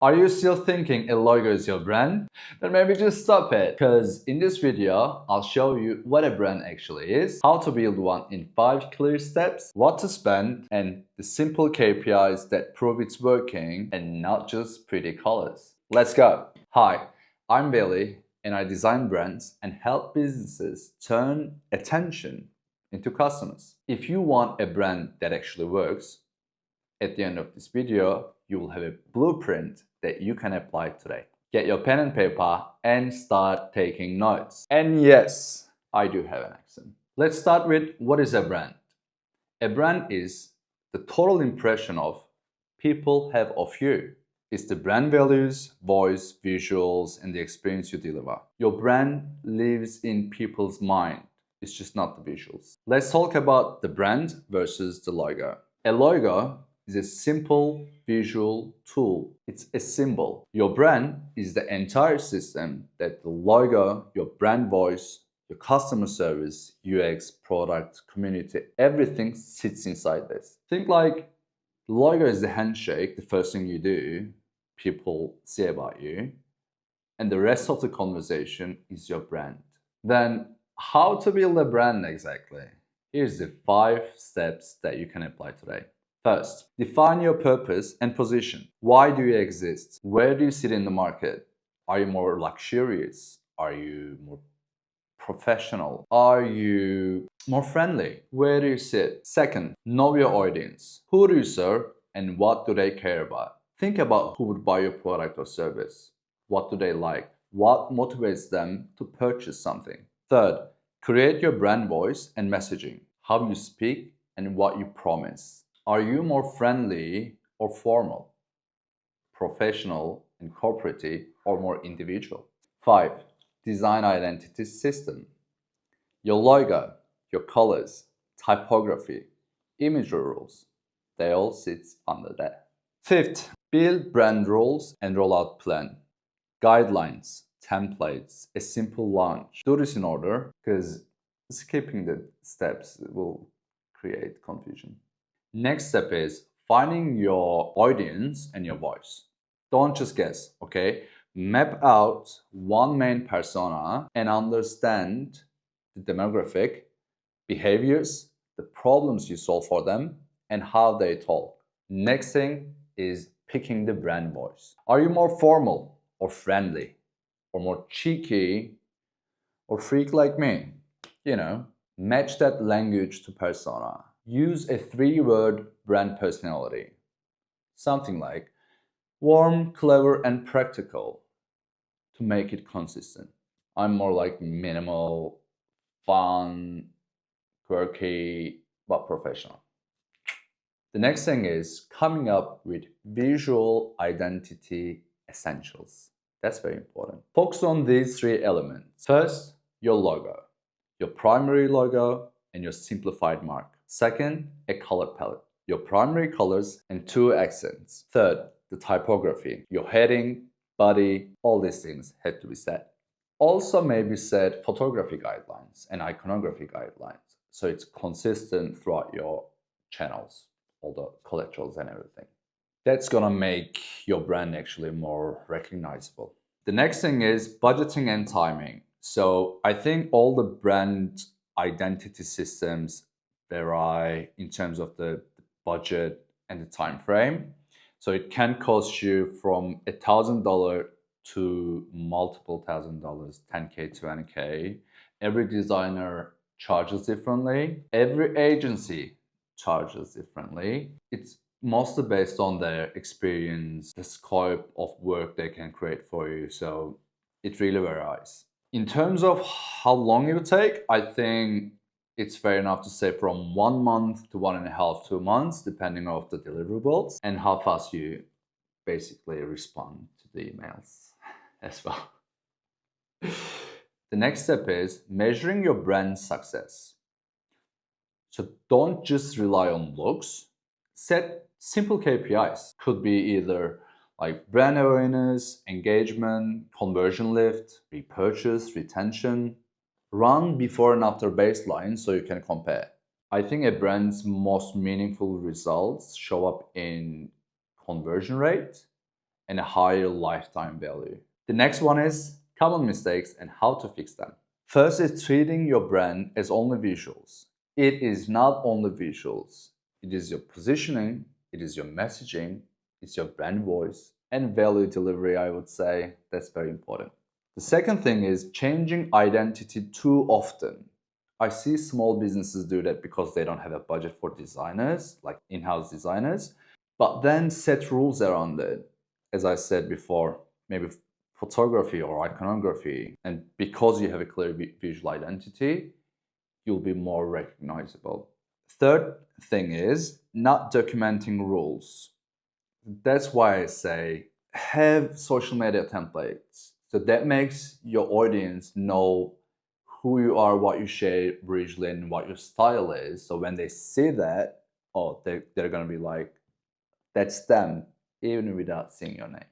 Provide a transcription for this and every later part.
Are you still thinking a logo is your brand? Then maybe just stop it. Because in this video, I'll show you what a brand actually is, how to build one in 5 clear steps, what to spend, and the simple KPIs that prove it's working and not just pretty colors. Let's go. Hi, I'm Billy and I design brands and help businesses turn attention into customers. If you want a brand that actually works, at the end of this video, you will have a blueprint that you can apply today. Get your pen and paper and start taking notes. And yes, I do have an accent. Let's start with what is a brand? A brand is the total impression of people have of you. It's the brand values, voice, visuals, and the experience you deliver. Your brand lives in people's mind. It's just not the visuals. Let's talk about the brand versus the logo. A logo is a simple visual tool. It's a symbol. Your brand is the entire system that the logo, your brand voice, your customer service, UX, product, community, everything sits inside this. Think like the logo is the handshake, the first thing you do, people say about you, and the rest of the conversation is your brand. Then how to build a brand exactly? Here's the 5 steps that you can apply today. First, define your purpose and position. Why do you exist? Where do you sit in the market? Are you more luxurious? Are you more professional? Are you more friendly? Where do you sit? Second, know your audience. Who do you serve and what do they care about? Think about who would buy your product or service. What do they like? What motivates them to purchase something? Third, create your brand voice and messaging. How you speak and what you promise. Are you more friendly or formal? Professional and corporate or more individual? 5. Design identity system. Your logo, your colors, typography, imagery rules, they all sit under that. 5th, build brand rules and rollout plan. Guidelines, templates, a simple launch. Do this in order because skipping the steps will create confusion. Next step is finding your audience and your voice. Don't just guess, okay? Map out one main persona and understand the demographic, behaviors, the problems you solve for them, and how they talk. Next thing is picking the brand voice. Are you more formal or friendly? Or more cheeky or freak like me? You know, match that language to persona. Use a 3-word brand personality. Something like warm, clever, and practical to make it consistent. I'm more like minimal, fun, quirky, but professional. The next thing is coming up with visual identity essentials. That's very important. Focus on these 3 elements. First, your logo, your primary logo, and your simplified mark. Second, a color palette, your primary colors and 2 accents. Third, the typography, your heading, body, all these things have to be set. Also maybe set photography guidelines and iconography guidelines so it's consistent throughout your channels, all the collaterals and everything. That's gonna make your brand actually more recognizable. The next thing is budgeting and timing. So I think all the brand identity systems vary in terms of the budget and the time frame. So it can cost you from $1,000 to multiple $1,000s, 10K, 20K. Every designer charges differently. Every agency charges differently. It's mostly based on their experience, the scope of work they can create for you. So it really varies. In terms of how long it will take, I think it's fair enough to say from 1 month to 1.5, 2 months, depending on the deliverables and how fast you basically respond to the emails as well. The next step is measuring your brand success. So don't just rely on looks. Set simple KPIs. Could be either like brand awareness, engagement, conversion lift, repurchase, retention. Run before and after baseline so you can compare. I think a brand's most meaningful results show up in conversion rate and a higher lifetime value. The next one is common mistakes and how to fix them. First is treating your brand as only visuals. It is not only visuals. It is your positioning, it is your messaging, it's your brand voice, and value delivery, I would say. That's very important. The second thing is changing identity too often. I see small businesses do that because they don't have a budget for designers, like in-house designers, but then set rules around it. As I said before, maybe photography or iconography. And because you have a clear visual identity, you'll be more recognizable. Third thing is not documenting rules. That's why I say have social media templates. So that makes your audience know who you are, what you share visually, and what your style is. So when they see that, oh, they're going to be like, that's them, even without seeing your name.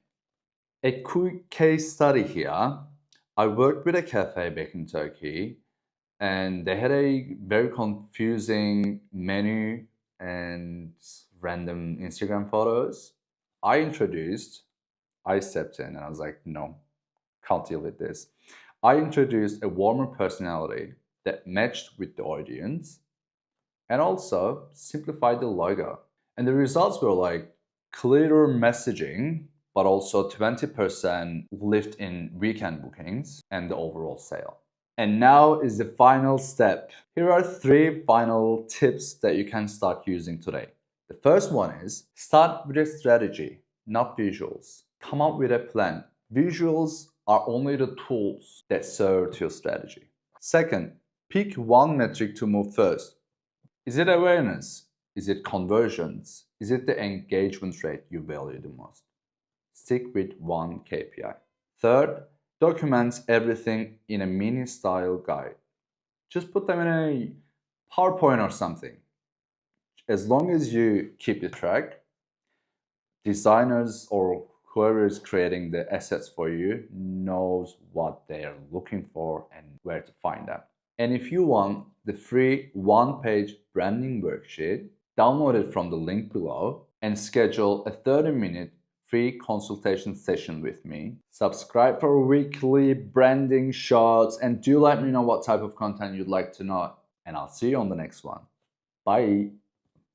A quick case study here. I worked with a cafe back in Turkey, and they had a very confusing menu and random Instagram photos. I stepped in and I was like, no, can't deal with this. I introduced a warmer personality that matched with the audience and also simplified the logo. And the results were like clearer messaging, but also 20% lift in weekend bookings and the overall sale. And now is the final step. Here are 3 final tips that you can start using today. The first one is start with a strategy, not visuals. Come up with a plan. Visuals are only the tools that serve to your strategy. Second, pick one metric to move first. Is it awareness? Is it conversions? Is it the engagement rate you value the most? Stick with one KPI. Third, document everything in a mini style guide. Just put them in a PowerPoint or something. As long as you keep the track, designers or whoever is creating the assets for you knows what they're looking for and where to find them. And if you want the free one-page branding worksheet, download it from the link below and schedule a 30-minute free consultation session with me. Subscribe for weekly branding shots and do let me know what type of content you'd like to know. And I'll see you on the next one. Bye.